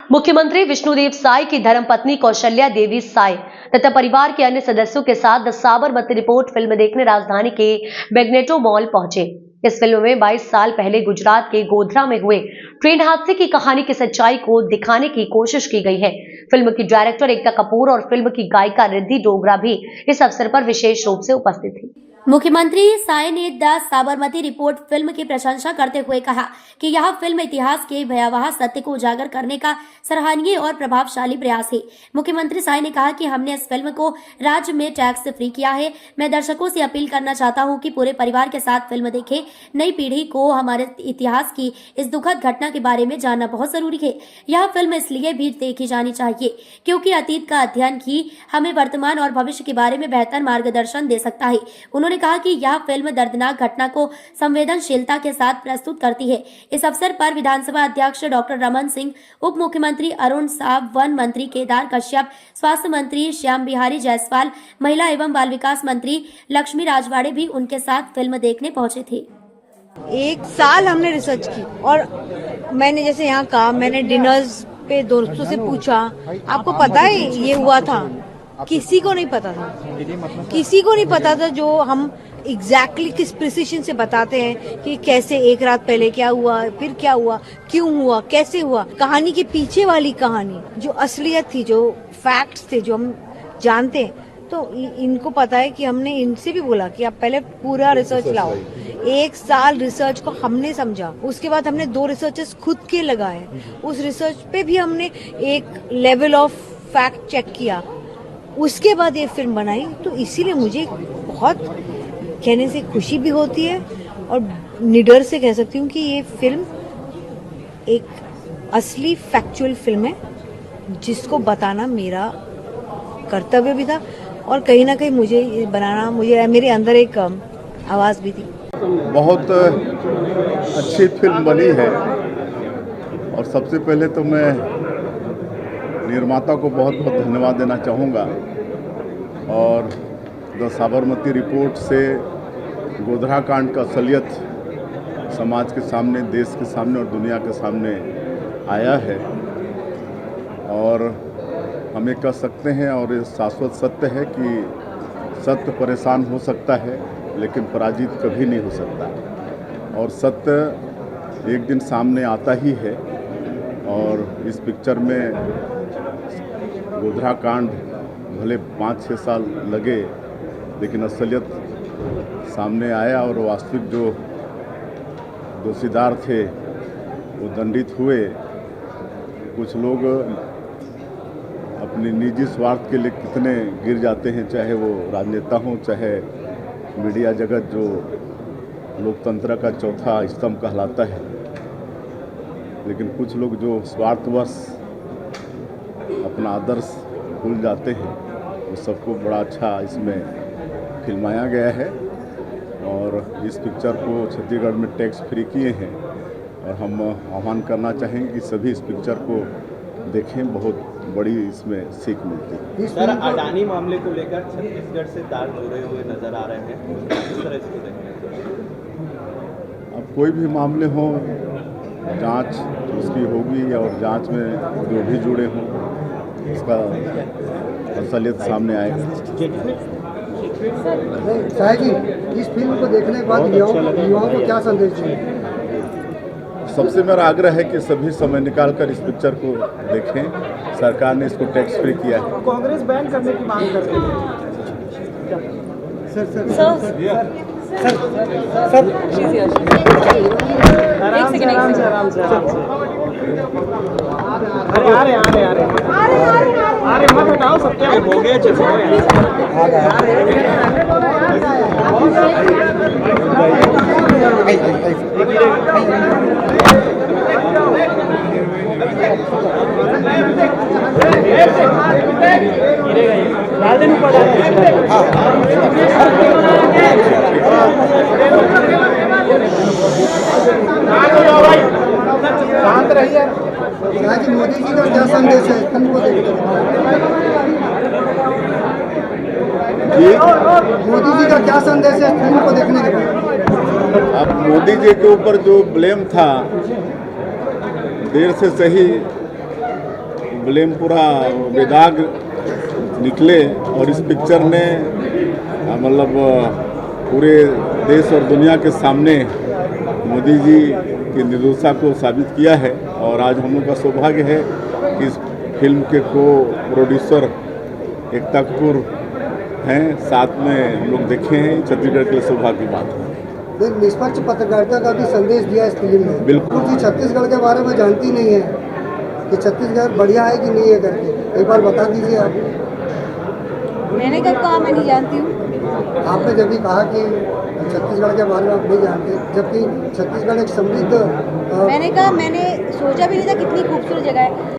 मुख्यमंत्री विष्णुदेव साय की धर्मपत्नी कौशल्या देवी साय तथा परिवार के अन्य सदस्यों के साथ द साबरमती रिपोर्ट फिल्म देखने राजधानी के मैग्नेटो मॉल पहुंचे। इस फिल्म में 22 साल पहले गुजरात के गोधरा में हुए ट्रेन हादसे की कहानी की सच्चाई को दिखाने की कोशिश की गई है। फिल्म की डायरेक्टर एकता कपूर और फिल्म की गायिका रिद्धि डोगरा भी इस अवसर पर विशेष रूप से उपस्थित थी। मुख्यमंत्री साय ने द साबरमती रिपोर्ट फिल्म की प्रशंसा करते हुए कहा कि यह फिल्म इतिहास के भयावह सत्य को उजागर करने का सराहनीय और प्रभावशाली प्रयास है। मुख्यमंत्री साय ने कहा कि हमने इस फिल्म को राज्य में टैक्स से फ्री किया है। मैं दर्शकों से अपील करना चाहता हूं कि पूरे परिवार के साथ फिल्म देखें। नई पीढ़ी को हमारे इतिहास की इस दुखद घटना के बारे में जानना बहुत जरूरी है। यह फिल्म इसलिए भी देखी जानी चाहिए क्योंकि अतीत का अध्ययन ही हमें वर्तमान और भविष्य के बारे में बेहतर मार्गदर्शन दे सकता है। उन्होंने कहा कि यह फिल्म दर्दनाक घटना को संवेदनशीलता के साथ प्रस्तुत करती है। इस अवसर पर विधानसभा अध्यक्ष डॉक्टर रमन सिंह, उप मुख्यमंत्री अरुण साव, वन मंत्री केदार कश्यप, स्वास्थ्य मंत्री श्याम बिहारी जायसवाल, महिला एवं बाल विकास मंत्री लक्ष्मी राजवाड़े भी उनके साथ फिल्म देखने पहुंचे थे। 1 साल हमने रिसर्च की और मैंने जैसे यहाँ कहा, मैंने डिनर्स पे दोस्तों से पूछा, आपको पता है ये हुआ था? किसी को नहीं पता था, किसी को नहीं पता था। जो हम एग्जैक्टली किस प्रिसिशन से बताते हैं कि कैसे एक रात पहले क्या हुआ, फिर क्या हुआ, क्यों हुआ, कैसे हुआ, कहानी के पीछे वाली कहानी जो असलियत थी, जो फैक्ट्स थे, जो हम जानते हैं। तो इनको पता है कि हमने इनसे भी बोला कि आप पहले पूरा रिसर्च लाओ। 1 साल रिसर्च को हमने समझा, उसके बाद हमने 2 रिसर्चर्स खुद के लगाए। उस रिसर्च पे भी हमने एक लेवल ऑफ फैक्ट चेक किया, उसके बाद ये फिल्म बनाई। तो इसीलिए मुझे बहुत कहने से खुशी भी होती है और निडर से कह सकती हूँ कि ये फिल्म एक असली फैक्चुअल फिल्म है जिसको बताना मेरा कर्तव्य भी था और कहीं ना कहीं मुझे बनाना, मुझे मेरे अंदर एक आवाज़ भी थी। बहुत अच्छी फिल्म बनी है और सबसे पहले तो मैं निर्माता को बहुत बहुत धन्यवाद देना चाहूँगा। और द साबरमती रिपोर्ट से गोधरा कांड का असलियत समाज के सामने, देश के सामने और दुनिया के सामने आया है और हम ये कह सकते हैं और ये शाश्वत सत्य है कि सत्य परेशान हो सकता है लेकिन पराजित कभी नहीं हो सकता और सत्य एक दिन सामने आता ही है। और इस पिक्चर में गोधरा कांड भले 5-6 साल लगे लेकिन असलियत सामने आया और वास्तविक जो दोषीदार थे वो दंडित हुए। कुछ लोग अपने निजी स्वार्थ के लिए कितने गिर जाते हैं, चाहे वो राजनेता हों, चाहे मीडिया जगत जो लोकतंत्र का चौथा स्तंभ कहलाता है। लेकिन कुछ लोग जो स्वार्थवश अपना आदर्श भूल जाते हैं, वो सबको बड़ा अच्छा इसमें फिल्माया गया है। और इस पिक्चर को छत्तीसगढ़ में टैक्स फ्री किए हैं और हम आह्वान करना चाहेंगे कि सभी इस पिक्चर को देखें, बहुत बड़ी इसमें सीख मिलती है। सर, अडानी मामले को लेकर छत्तीसगढ़ से तार जुड़े हुए नजर आ रहे हैं, किस तरह इसको देखें? अब कोई भी मामले हो, जांच उसकी होगी और जांच में जो भी जुड़े हों उसका असलियत सामने आएगा। साय जी, इस फिल्म को देखने के बाद युवाओं को क्या संदेश देंगे? सबसे मेरा आग्रह है कि सभी समय निकालकर इस पिक्चर को देखें। सरकार ने इसको टैक्स फ्री किया है। कांग्रेस बैन करने की मांग कर रही है। आराम से अरे मत हटाओ, सबके हो गए शांत रहिए। मोदी जी का क्या संदेश है फिल्म को देखने? मोदी जी का क्या संदेश है फिल्म को देखने के बाद? अब मोदी जी के ऊपर जो ब्लेम था, देर से सही ब्लेम पूरा बेदाग निकले और इस पिक्चर ने मतलब पूरे देश और दुनिया के सामने मोदी जी की निर्दोषता को साबित किया है। और आज हम लोग का सौभाग्य है कि इस फिल्म के को प्रोड्यूसर एकता कपूर हैं, साथ में हम लोग देखे हैं। छत्तीसगढ़ के लिए सौभाग्य की बात है। एक निष्पक्ष पत्रकारिता का भी संदेश दिया इस फिल्म में। बिल्कुल जी छत्तीसगढ़ के बारे में जानती नहीं है कि छत्तीसगढ़ बढ़िया है कि नहीं है करके, एक बार बता दीजिए आप। मैंने कब कहा मैं नहीं जानती हूँ? आपने जब भी कहा कि छत्तीसगढ़ के बारे में आप नहीं जानते, जबकि छत्तीसगढ़ एक समृद्ध मैंने कहा मैंने सोचा भी नहीं था कितनी खूबसूरत जगह है।